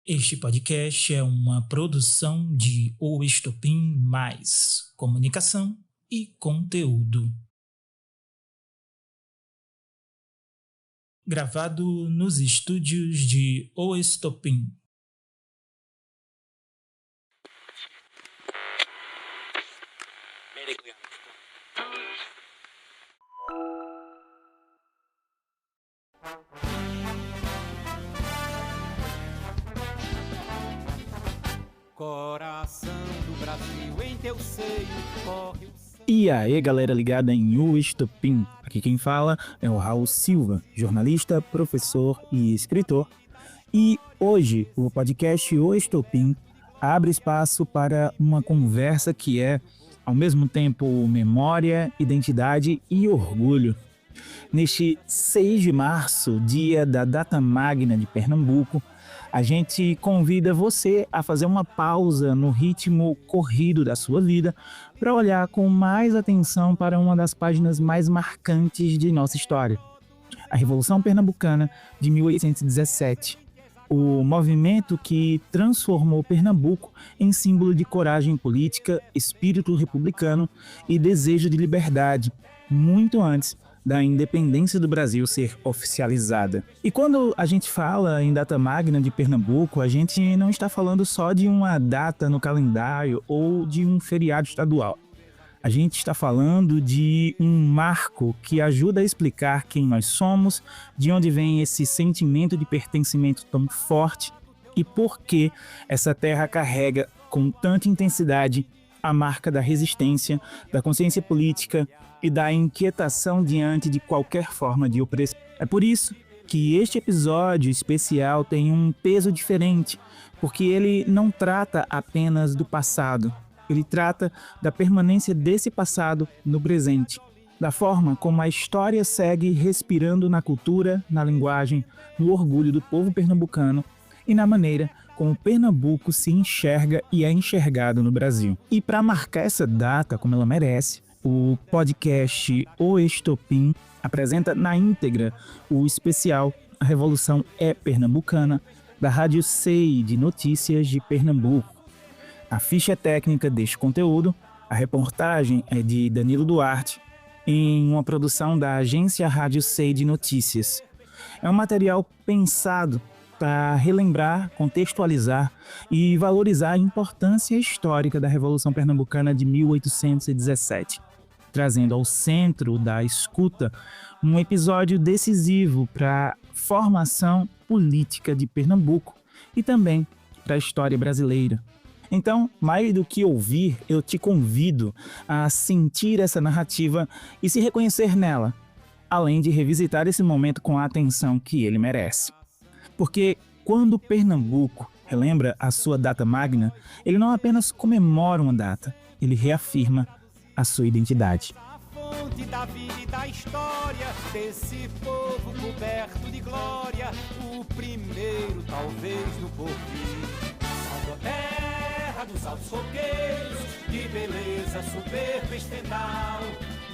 Este podcast é uma produção de O Estopim Mais Comunicação e Conteúdo. Gravado nos estúdios de O Estopim. Coração do Brasil, em teu seio corre o... E aí, galera ligada em O Estopim. Aqui quem fala é o Raul Silva, jornalista, professor e escritor. E hoje o podcast O Estopim abre espaço para uma conversa que é, ao mesmo tempo, memória, identidade e orgulho. Neste 6 de março, dia da Data Magna de Pernambuco, a gente convida você a fazer uma pausa no ritmo corrido da sua vida para olhar com mais atenção para uma das páginas mais marcantes de nossa história, a Revolução Pernambucana de 1817, o movimento que transformou Pernambuco em símbolo de coragem política, espírito republicano e desejo de liberdade, muito antes da independência do Brasil ser oficializada. E quando a gente fala em Data Magna de Pernambuco, a gente não está falando só de uma data no calendário ou de um feriado estadual. A gente está falando de um marco que ajuda a explicar quem nós somos, de onde vem esse sentimento de pertencimento tão forte e por que essa terra carrega com tanta intensidade a marca da resistência, da consciência política e da inquietação diante de qualquer forma de opressão. É por isso que este episódio especial tem um peso diferente, porque ele não trata apenas do passado, ele trata da permanência desse passado no presente, da forma como a história segue respirando na cultura, na linguagem, no orgulho do povo pernambucano e na maneira como Pernambuco se enxerga e é enxergado no Brasil. E para marcar essa data como ela merece, o podcast O Estopim apresenta na íntegra o especial A Revolução é Pernambucana, da Rádio SEI de Notícias de Pernambuco. A ficha técnica deste conteúdo, a reportagem é de Danilo Duarte, em uma produção da agência Rádio SEI de Notícias. É um material pensado para relembrar, contextualizar e valorizar a importância histórica da Revolução Pernambucana de 1817, trazendo ao centro da escuta um episódio decisivo para a formação política de Pernambuco e também para a história brasileira. Então, mais do que ouvir, eu te convido a sentir essa narrativa e se reconhecer nela, além de revisitar esse momento com a atenção que ele merece. Porque quando Pernambuco relembra a sua data magna, ele não apenas comemora uma data, ele reafirma a sua identidade. A fonte da vida e da história desse povo coberto de glória, o primeiro talvez no porvir. Salve a terra dos altos fogueiros, de beleza soberba estendal,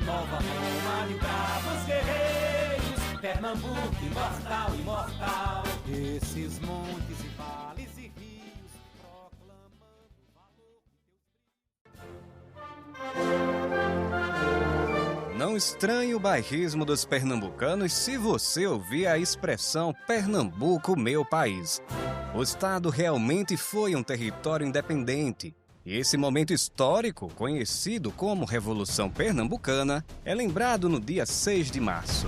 nova Roma de bravos guerreiros, Pernambuco imortal, imortal. Esses montes e vales e rios proclamando o valor. Não estranhe o bairrismo dos pernambucanos se você ouvir a expressão Pernambuco, meu país. O estado realmente foi um território independente. E esse momento histórico, conhecido como Revolução Pernambucana, é lembrado no dia 6 de março.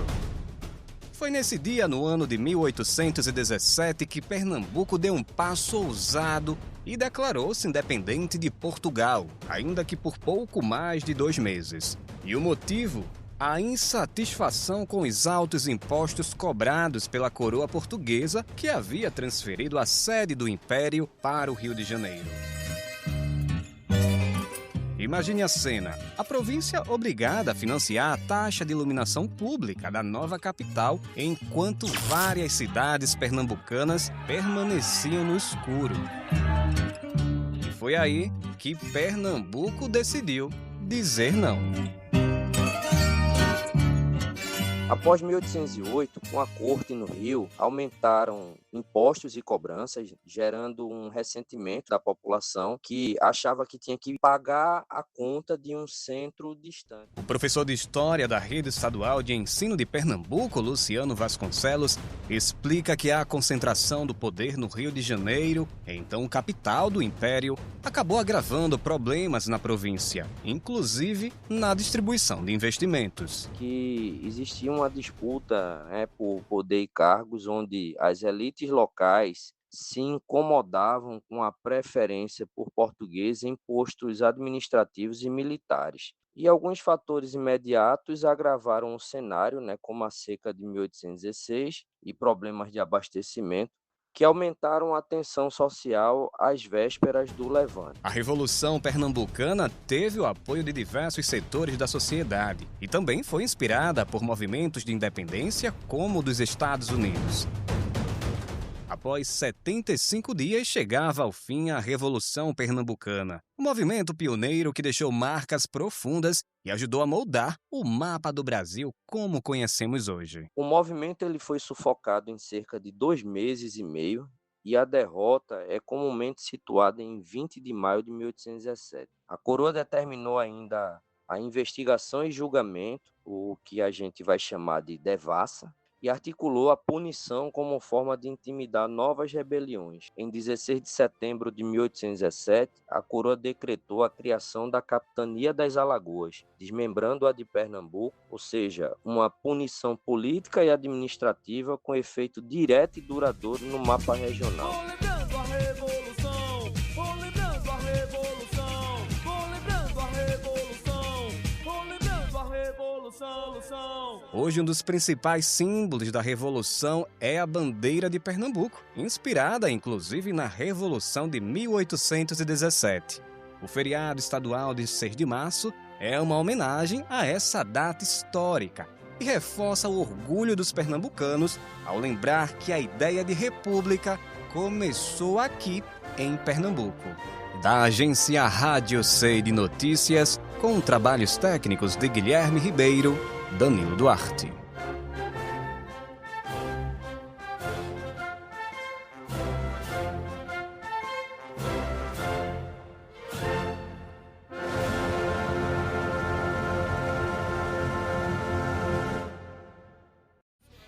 Foi nesse dia, no ano de 1817, que Pernambuco deu um passo ousado e declarou-se independente de Portugal, ainda que por pouco mais de 2 meses. E o motivo? A insatisfação com os altos impostos cobrados pela coroa portuguesa, que havia transferido a sede do Império para o Rio de Janeiro. Imagine a cena, a província obrigada a financiar a taxa de iluminação pública da nova capital, enquanto várias cidades pernambucanas permaneciam no escuro. E foi aí que Pernambuco decidiu dizer não. Após 1808, com a corte no Rio, aumentaram impostos e cobranças, gerando um ressentimento da população que achava que tinha que pagar a conta de um centro distante. O professor de História da Rede Estadual de Ensino de Pernambuco, Luciano Vasconcelos, explica que a concentração do poder no Rio de Janeiro, então capital do Império, acabou agravando problemas na província, inclusive na distribuição de investimentos. Que existia uma disputa por poder e cargos onde as elites locais se incomodavam com a preferência por português em postos administrativos e militares. E alguns fatores imediatos agravaram o cenário, como a seca de 1816 e problemas de abastecimento, que aumentaram a tensão social às vésperas do levante. A Revolução Pernambucana teve o apoio de diversos setores da sociedade e também foi inspirada por movimentos de independência como o dos Estados Unidos. Após 75 dias, chegava ao fim a Revolução Pernambucana, um movimento pioneiro que deixou marcas profundas e ajudou a moldar o mapa do Brasil como conhecemos hoje. O movimento foi sufocado em cerca de 2 meses e meio e a derrota é comumente situada em 20 de maio de 1817. A coroa determinou ainda a investigação e julgamento, o que a gente vai chamar de devassa, e articulou a punição como forma de intimidar novas rebeliões. Em 16 de setembro de 1817, a coroa decretou a criação da Capitania das Alagoas, desmembrando-a de Pernambuco, ou seja, uma punição política e administrativa com efeito direto e duradouro no mapa regional. Hoje, um dos principais símbolos da Revolução é a bandeira de Pernambuco, inspirada inclusive na Revolução de 1817. O feriado estadual de 6 de março é uma homenagem a essa data histórica e reforça o orgulho dos pernambucanos ao lembrar que a ideia de república começou aqui em Pernambuco. Da agência Rádio C de Notícias, com trabalhos técnicos de Guilherme Ribeiro, Danilo Duarte.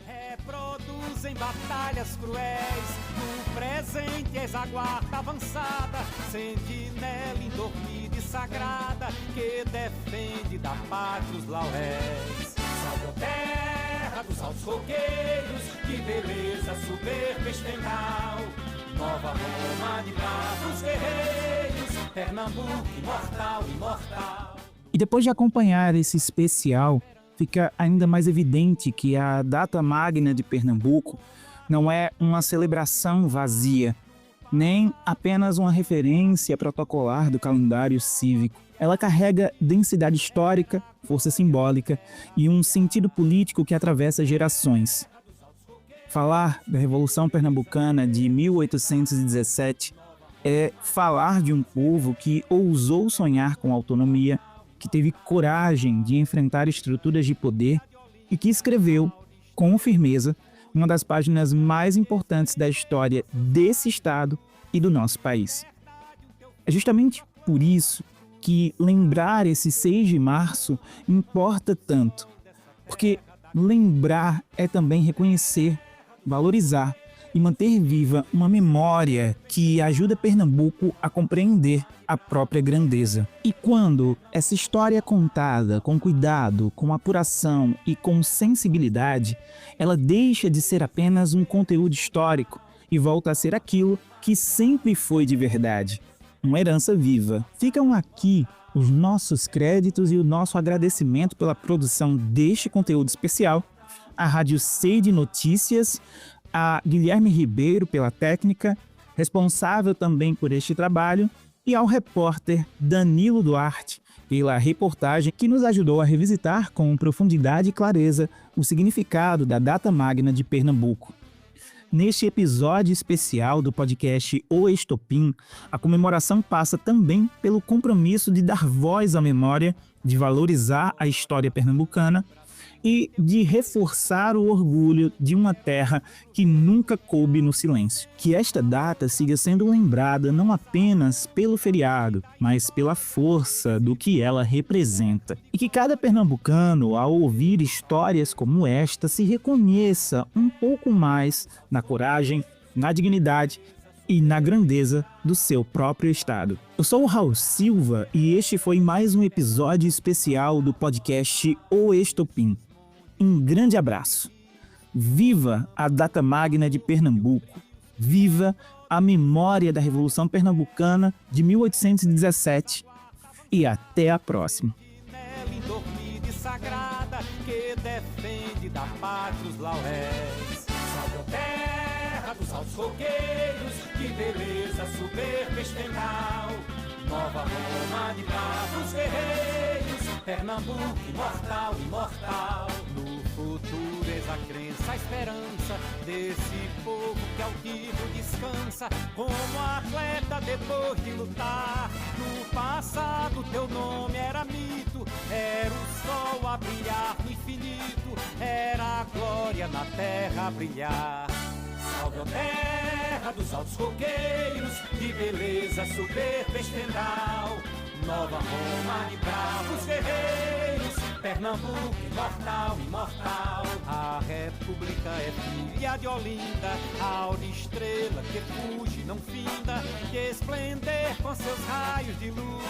Reproduzem batalhas cruéis, no presente és a guarda avançada, sentinela indormida e sagrada, que defende da pátria os lauréis. Salve a terra dos altos coqueiros, que beleza soberba estendal, nova Roma de bravos guerreiros, Pernambuco imortal, imortal. E depois de acompanhar esse especial, fica ainda mais evidente que a data magna de Pernambuco não é uma celebração vazia, nem apenas uma referência protocolar do calendário cívico. Ela carrega densidade histórica, força simbólica e um sentido político que atravessa gerações. Falar da Revolução Pernambucana de 1817 é falar de um povo que ousou sonhar com autonomia, que teve coragem de enfrentar estruturas de poder e que escreveu, com firmeza, uma das páginas mais importantes da história desse estado e do nosso país. É justamente por isso que lembrar esse 6 de março importa tanto, porque lembrar é também reconhecer, valorizar e manter viva uma memória que ajuda Pernambuco a compreender a própria grandeza. E quando essa história é contada com cuidado, com apuração e com sensibilidade, ela deixa de ser apenas um conteúdo histórico e volta a ser aquilo que sempre foi de verdade, uma herança viva. Ficam aqui os nossos créditos e o nosso agradecimento pela produção deste conteúdo especial, à Rádio C de Notícias, a Guilherme Ribeiro pela técnica, responsável também por este trabalho, e ao repórter Danilo Duarte pela reportagem que nos ajudou a revisitar com profundidade e clareza o significado da data magna de Pernambuco. Neste episódio especial do podcast O Estopim, a comemoração passa também pelo compromisso de dar voz à memória, de valorizar a história pernambucana e de reforçar o orgulho de uma terra que nunca coube no silêncio. Que esta data siga sendo lembrada não apenas pelo feriado, mas pela força do que ela representa. E que cada pernambucano, ao ouvir histórias como esta, se reconheça um pouco mais na coragem, na dignidade e na grandeza do seu próprio estado. Eu sou o Raul Silva e este foi mais um episódio especial do podcast O Estopim. Um grande abraço. Viva a data magna de Pernambuco. Viva a memória da Revolução Pernambucana de 1817. E até a próxima. Sagrada que defende da pátria os lauréis. Salve a terra dos altos coqueiros, que beleza soberba estendal. Nova Roma de bravos guerreiros, Pernambuco imortal, imortal. No futuro eis a crença, a esperança desse povo que altivo descansa. Como atleta depois de lutar, no passado teu nome era mito, era o sol a brilhar no infinito, era a glória na terra a brilhar. Salve a terra dos altos coqueiros, de beleza soberba estendal. Nova Roma de bravos guerreiros, Pernambuco imortal, imortal. A república é filha de Olinda, áurea estrela que fuge, não finda, de esplender com seus raios de luz.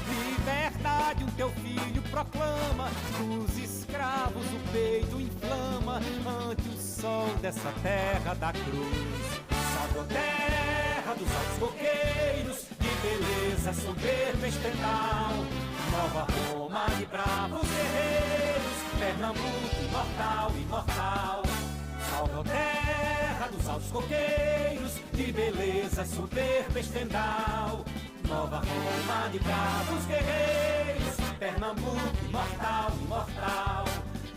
Liberdade o teu filho proclama, dos escravos o peito inflama, ante o sol dessa terra da cruz. Salve a terra dos altos coqueiros, de beleza soberba estendal. Nova Roma de bravos guerreiros, Pernambuco imortal, imortal. Salve a terra dos altos coqueiros, de beleza soberba estendal. Nova Roma de bravos guerreiros, Pernambuco imortal, imortal.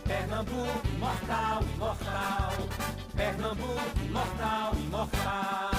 Pernambuco imortal, imortal. Pernambuco imortal, imortal.